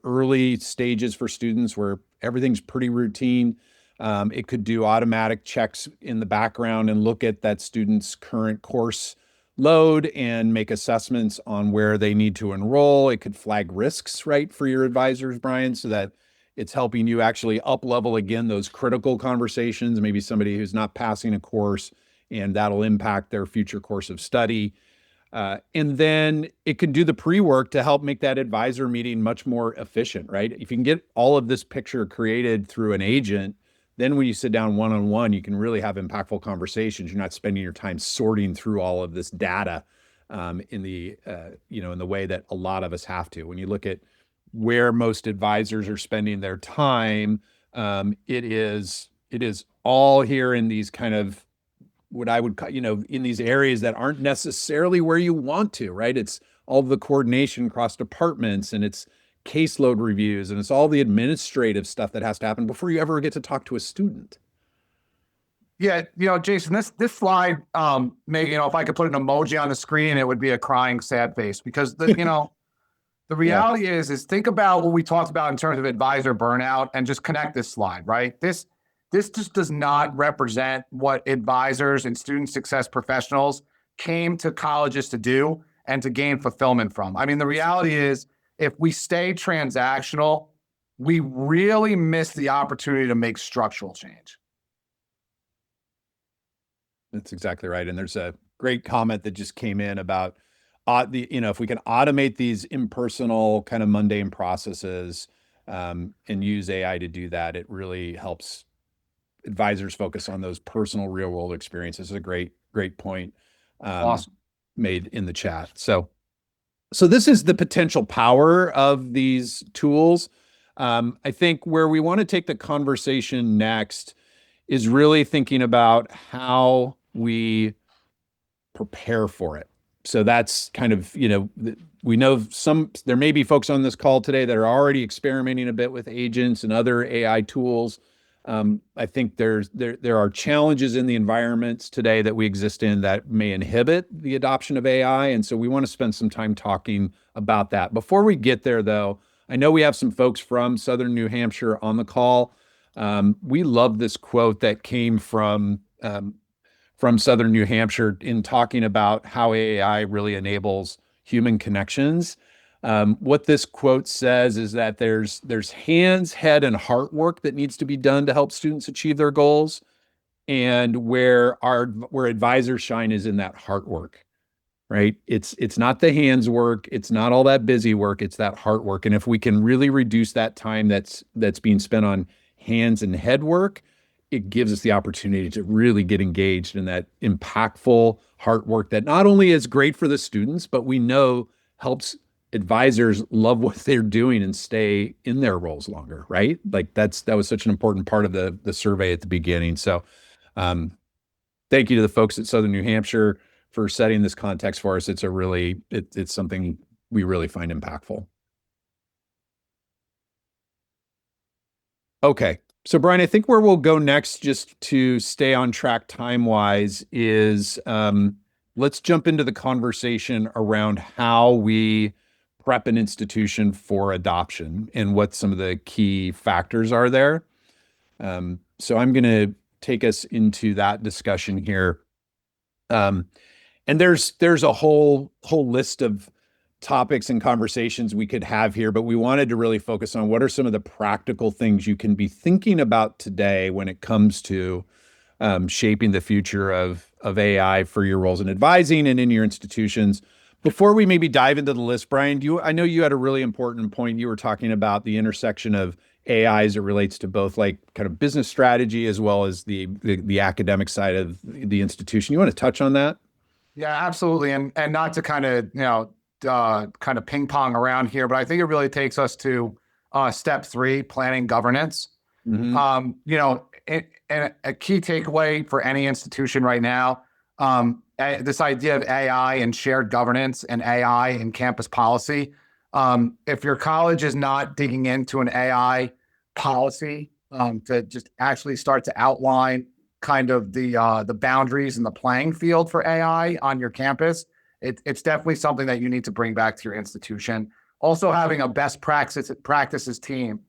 early stages for students where everything's pretty routine. It could do automatic checks in the background and look at that student's current course load and make assessments on where they need to enroll. It could flag risks, right, for your advisors, Brian, so that it's helping you actually up level again those critical conversations, maybe somebody who's not passing a course, and that'll impact their future course of study. And then it can do the pre-work to help make that advisor meeting much more efficient, right? If you can get all of this picture created through an agent, then when you sit down one-on-one, you can really have impactful conversations. You're not spending your time sorting through all of this data in the way that a lot of us have to. When you look at where most advisors are spending their time, it is all here in these kind of what I would, in these areas that aren't necessarily where you want to, right? It's all the coordination across departments, and it's caseload reviews, and it's all the administrative stuff that has to happen before you ever get to talk to a student. Yeah, Jason, this slide, maybe, if I could put an emoji on the screen, it would be a crying, sad face, because the reality is think about what we talked about in terms of advisor burnout and just connect this slide, right? This just does not represent what advisors and student success professionals came to colleges to do and to gain fulfillment from. I mean, the reality is if we stay transactional, we really miss the opportunity to make structural change. That's exactly right. And there's a great comment that just came in about if we can automate these impersonal kind of mundane processes and use AI to do that, it really helps advisors focus on those personal real world experiences. Is a great point Awesome. made in the chat. So this is the potential power of these tools. I think where we want to take the conversation next is really thinking about how we prepare for it. So that's kind of, we know there may be folks on this call today that are already experimenting a bit with agents and other AI tools. I think there are challenges in the environments today that we exist in that may inhibit the adoption of AI. And so we want to spend some time talking about that. Before we get there, though, I know we have some folks from Southern New Hampshire on the call. We love this quote that came from Southern New Hampshire in talking about how AI really enables human connections. What this quote says is that there's hands, head, and heart work that needs to be done to help students achieve their goals, and where advisors shine is in that heart work, right? It's not the hands work, it's not all that busy work, it's that heart work. And if we can really reduce that time that's being spent on hands and head work, it gives us the opportunity to really get engaged in that impactful heart work that not only is great for the students, but we know helps advisors love what they're doing and stay in their roles longer, right? Like that was such an important part of the survey at the beginning. So thank you to the folks at Southern New Hampshire for setting this context for us. It's something we really find impactful. Okay. So Brian, I think where we'll go next, just to stay on track time-wise, is let's jump into the conversation around how we prep an institution for adoption and what some of the key factors are there. So I'm going to take us into that discussion here. And there's a whole list of topics and conversations we could have here, but we wanted to really focus on what are some of the practical things you can be thinking about today when it comes to shaping the future of AI for your roles in advising and in your institutions. Before we maybe dive into the list, Brian, I know you had a really important point. You were talking about the intersection of AI as it relates to both like kind of business strategy as well as the academic side of the institution. You want to touch on that? Yeah, absolutely. And not to kind of ping pong around here, but I think it really takes us to step 3, planning governance. Mm-hmm. And a key takeaway for any institution right now, this idea of AI and shared governance and AI and campus policy. If your college is not digging into an AI policy to just actually start to outline kind of the boundaries and the playing field for AI on your campus, it's definitely something that you need to bring back to your institution. Also, having a best practices team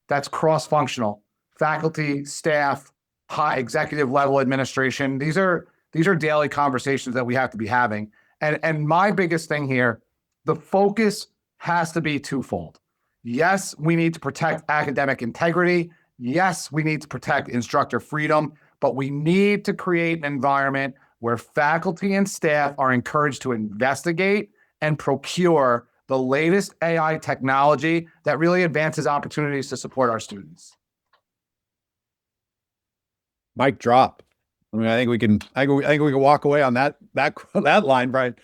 that's cross-functional, faculty, staff, high executive level administration. These are daily conversations that we have to be having. And my biggest thing here, the focus has to be twofold. Yes, we need to protect academic integrity. Yes, we need to protect instructor freedom, but we need to create an environment where faculty and staff are encouraged to investigate and procure the latest AI technology that really advances opportunities to support our students. Mic drop. I mean, I think we can walk away on that line, Brian.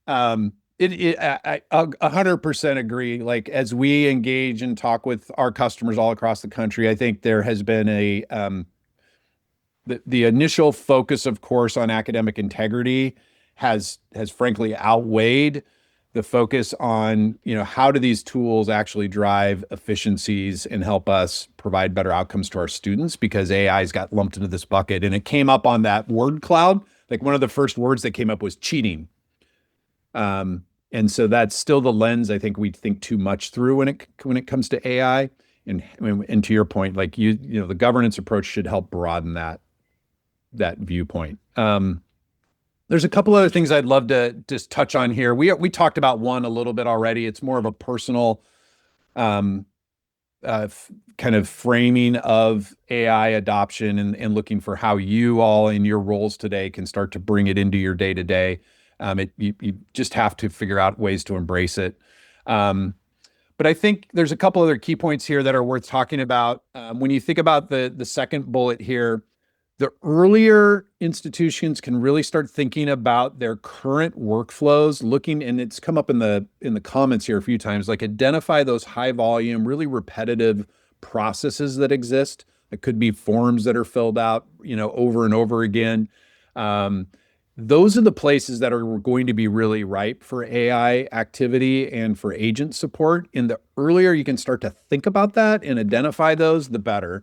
I 100% agree. Like, as we engage and talk with our customers all across the country, I think there has been the initial focus, of course, on academic integrity has frankly outweighed the focus on, how do these tools actually drive efficiencies and help us provide better outcomes to our students, because AI's got lumped into this bucket. And it came up on that word cloud. Like, one of the first words that came up was cheating. And so that's still the lens I think we think too much through when it comes to AI. And to your point, like the governance approach should help broaden that viewpoint. There's a couple other things I'd love to just touch on here. We talked about one a little bit already. It's more of a personal kind of framing of AI adoption and looking for how you all in your roles today can start to bring it into your day-to-day. You just have to figure out ways to embrace it. But But I think there's a couple other key points here that are worth talking about. When you think about the second bullet here, the earlier institutions can really start thinking about their current workflows, looking, and it's come up in the comments here a few times, like identify those high volume, really repetitive processes that exist. It could be forms that are filled out, over and over again. Those are the places that are going to be really ripe for AI activity and for agent support. And the earlier you can start to think about that and identify those, the better.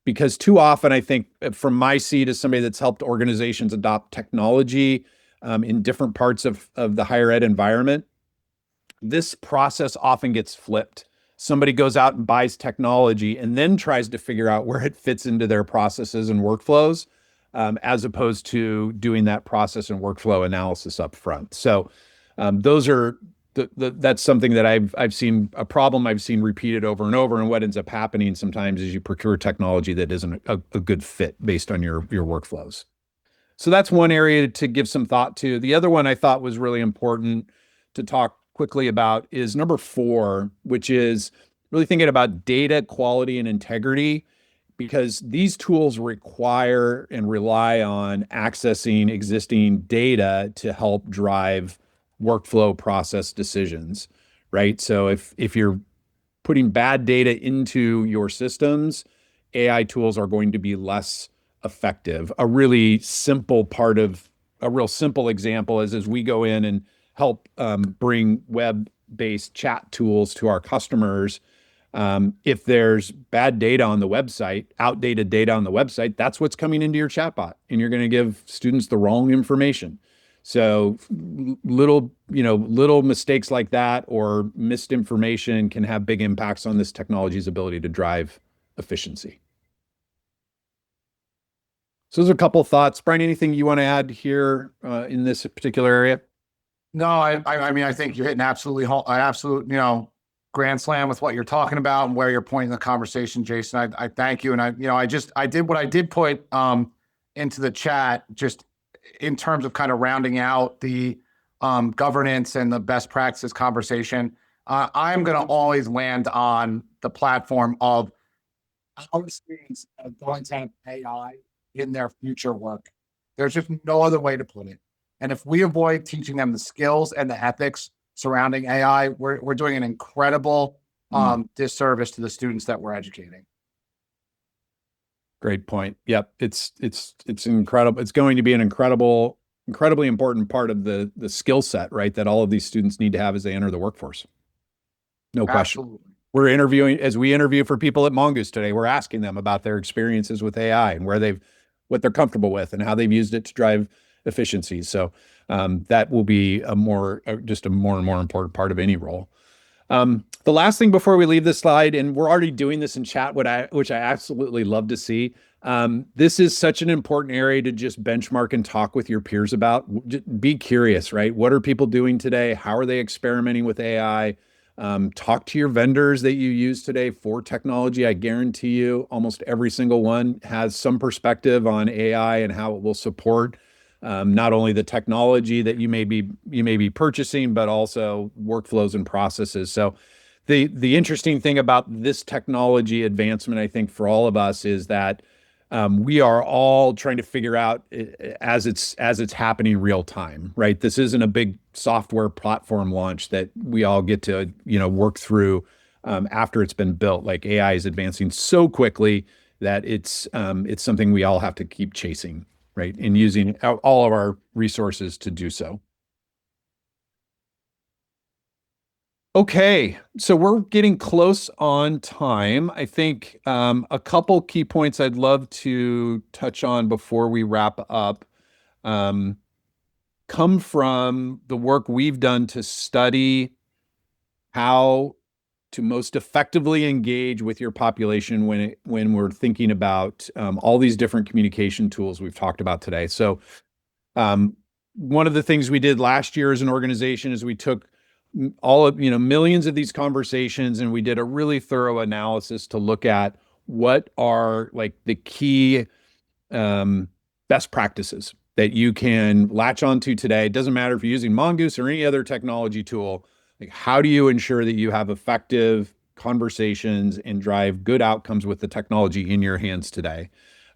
Because too often, I think from my seat as somebody that's helped organizations adopt technology in different parts of the higher ed environment, this process often gets flipped. Somebody goes out and buys technology and then tries to figure out where it fits into their processes and workflows, as opposed to doing that process and workflow analysis up front. So those are that's something that I've seen, a problem I've seen repeated over and over. And what ends up happening sometimes is you procure technology that isn't a good fit based on your workflows. So that's one area to give some thought to. The other one I thought was really important to talk quickly about is number 4, which is really thinking about data quality and integrity, because these tools require and rely on accessing existing data to help drive workflow process decisions, right? So if you're putting bad data into your systems, AI tools are going to be less effective. A real simple example is as we go in and help bring web-based chat tools to our customers. If there's bad data on the website, outdated data on the website, that's what's coming into your chatbot, and you're going to give students the wrong information. So little mistakes like that or missed information can have big impacts on this technology's ability to drive efficiency. So those are a couple of thoughts. Brian, anything you want to add here in this particular area? No, I mean, I think you're hitting absolute, grand slam with what you're talking about and where you're pointing the conversation, Jason. I thank you. And I did what I did put into the chat, just in terms of kind of rounding out the governance and the best practices conversation. I'm going to always land on the platform of our students are going to have AI in their future work. There's just no other way to put it. And if we avoid teaching them the skills and the ethics surrounding AI, we're doing an incredible disservice to the students that we're educating. Great point. Yep. It's incredible. It's going to be an incredibly important part of the skill set, right? That all of these students need to have as they enter the workforce. No question. Absolutely. As we interview for people at Mongoose today, we're asking them about their experiences with AI and what they're comfortable with and how they've used it to drive efficiencies. So that will be just a more and more important part of any role. The last thing before we leave this slide, and we're already doing this in chat, which I absolutely love to see. This is such an important area to just benchmark and talk with your peers about. Be curious, right? What are people doing today? How are they experimenting with AI? Talk to your vendors that you use today for technology. I guarantee you almost every single one has some perspective on AI and how it will support not only the technology that you may be purchasing, but also workflows and processes. So the interesting thing about this technology advancement, I think, for all of us is that we are all trying to figure out as it's happening real time, right? This isn't a big software platform launch that we all get to work through after it's been built. Like AI is advancing so quickly that it's something we all have to keep chasing, right? And using all of our resources to do so. Okay, so we're getting close on time. I think a couple key points I'd love to touch on before we wrap up come from the work we've done to study how to most effectively engage with your population when we're thinking about all these different communication tools we've talked about today. So one of the things we did last year as an organization is we took millions of these conversations and we did a really thorough analysis to look at what are like the key best practices that you can latch onto today. It doesn't matter if you're using Mongoose or any other technology tool. Like, how do you ensure that you have effective conversations and drive good outcomes with the technology in your hands today?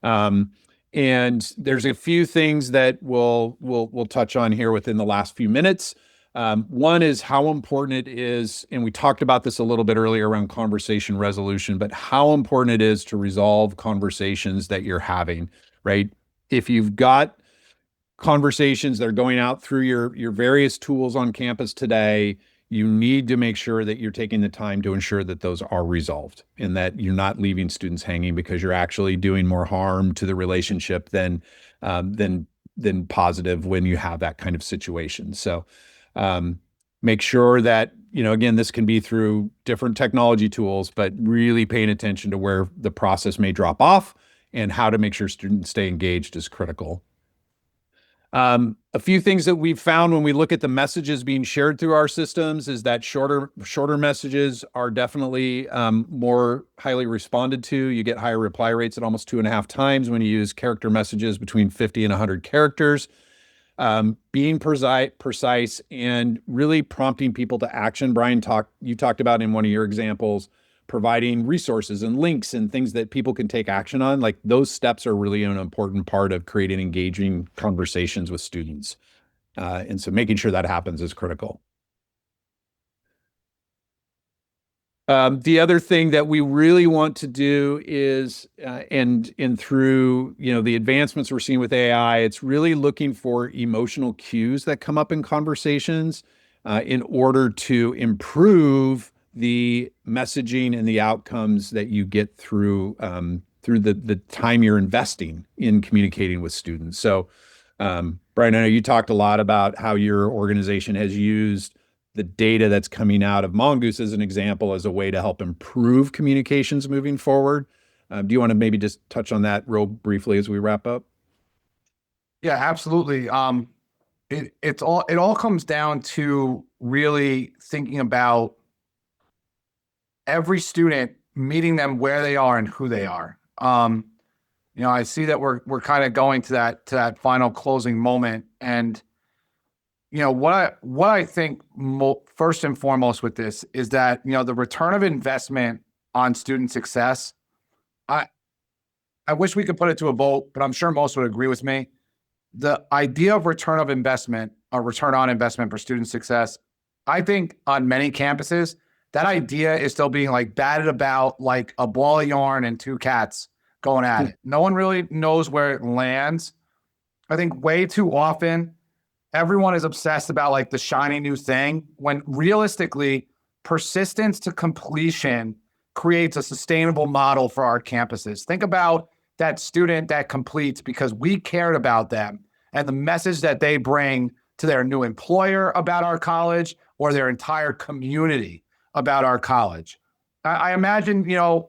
And there's a few things that we'll touch on here within the last few minutes. One is how important it is, and we talked about this a little bit earlier around conversation resolution, but how important it is to resolve conversations that you're having, right? If you've got conversations that are going out through your various tools on campus today, you need to make sure that you're taking the time to ensure that those are resolved and that you're not leaving students hanging because you're actually doing more harm to the relationship than positive when you have that kind of situation. So make sure that, again, this can be through different technology tools, but really paying attention to where the process may drop off and how to make sure students stay engaged is critical. A few things that we've found when we look at the messages being shared through our systems is that shorter messages are definitely more highly responded to. You get higher reply rates at almost 2.5 times when you use character messages between 50 and 100 characters. Being precise and really prompting people to action. Brian, you talked about in one of your examples, providing resources and links and things that people can take action on. Like, those steps are really an important part of creating engaging conversations with students. And so making sure that happens is critical. The other thing that we really want to do is, and through the advancements we're seeing with AI, it's really looking for emotional cues that come up in conversations in order to improve the messaging and the outcomes that you get through the time you're investing in communicating with students. So, Brian, I know you talked a lot about how your organization has used the data that's coming out of Mongoose as an example as a way to help improve communications moving forward. Do you want to maybe just touch on that real briefly as we wrap up? Yeah, absolutely. It all comes down to really thinking about every student, meeting them where they are and who they are. I see that we're kind of going to that final closing moment, and what I think first and foremost with this is that the return of investment on student success. I wish we could put it to a vote, but I'm sure most would agree with me. The idea of return of investment or return on investment for student success, I think on many campuses, that idea is still being batted about like a ball of yarn and two cats going at it. No one really knows where it lands. I think way too often, everyone is obsessed about the shiny new thing, when realistically, persistence to completion creates a sustainable model for our campuses. Think about that student that completes because we cared about them and the message that they bring to their new employer about our college or their entire community about our college. I imagine,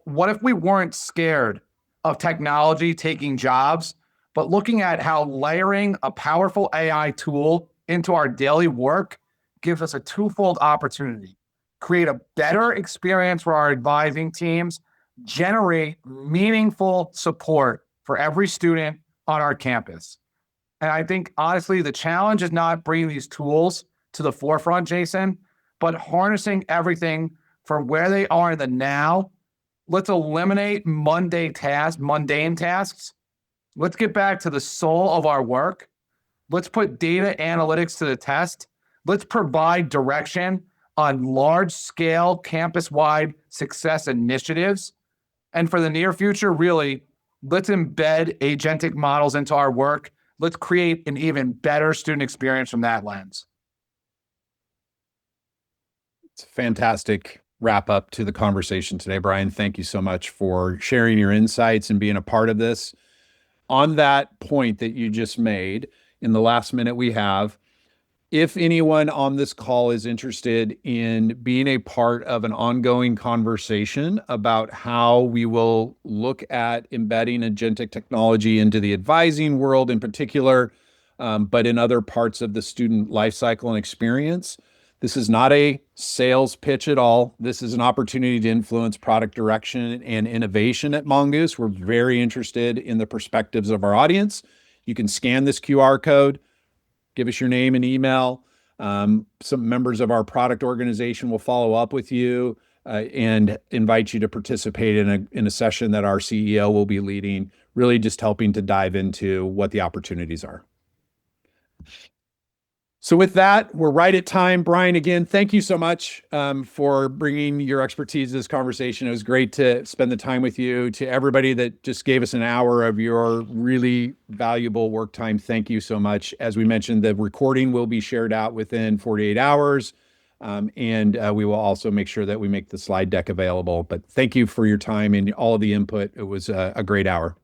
what if we weren't scared of technology taking jobs, but looking at how layering a powerful AI tool into our daily work gives us a twofold opportunity: create a better experience for our advising teams, generate meaningful support for every student on our campus. And I think, honestly, the challenge is not bringing these tools to the forefront, Jason, but harnessing everything for where they are in the now. Let's eliminate mundane tasks. Let's get back to the soul of our work. Let's put data analytics to the test. Let's provide direction on large-scale campus-wide success initiatives. And for the near future, really, let's embed agentic models into our work. Let's create an even better student experience from that lens. It's a fantastic wrap up to the conversation today, Brian. Thank you so much for sharing your insights and being a part of this. On that point that you just made, in the last minute we have, if anyone on this call is interested in being a part of an ongoing conversation about how we will look at embedding agentic technology into the advising world in particular, but in other parts of the student lifecycle and experience, this is not a sales pitch at all. This is an opportunity to influence product direction and innovation at Mongoose. We're very interested in the perspectives of our audience. You can scan this QR code, give us your name and email. Some members of our product organization will follow up with you and invite you to participate in a session that our CEO will be leading, really just helping to dive into what the opportunities are. So with that, we're right at time. Brian, again, thank you so much for bringing your expertise to this conversation. It was great to spend the time with you. To everybody that just gave us an hour of your really valuable work time, thank you so much. As we mentioned, the recording will be shared out within 48 hours. And we will also make sure that we make the slide deck available. But thank you for your time and all of the input. It was a great hour.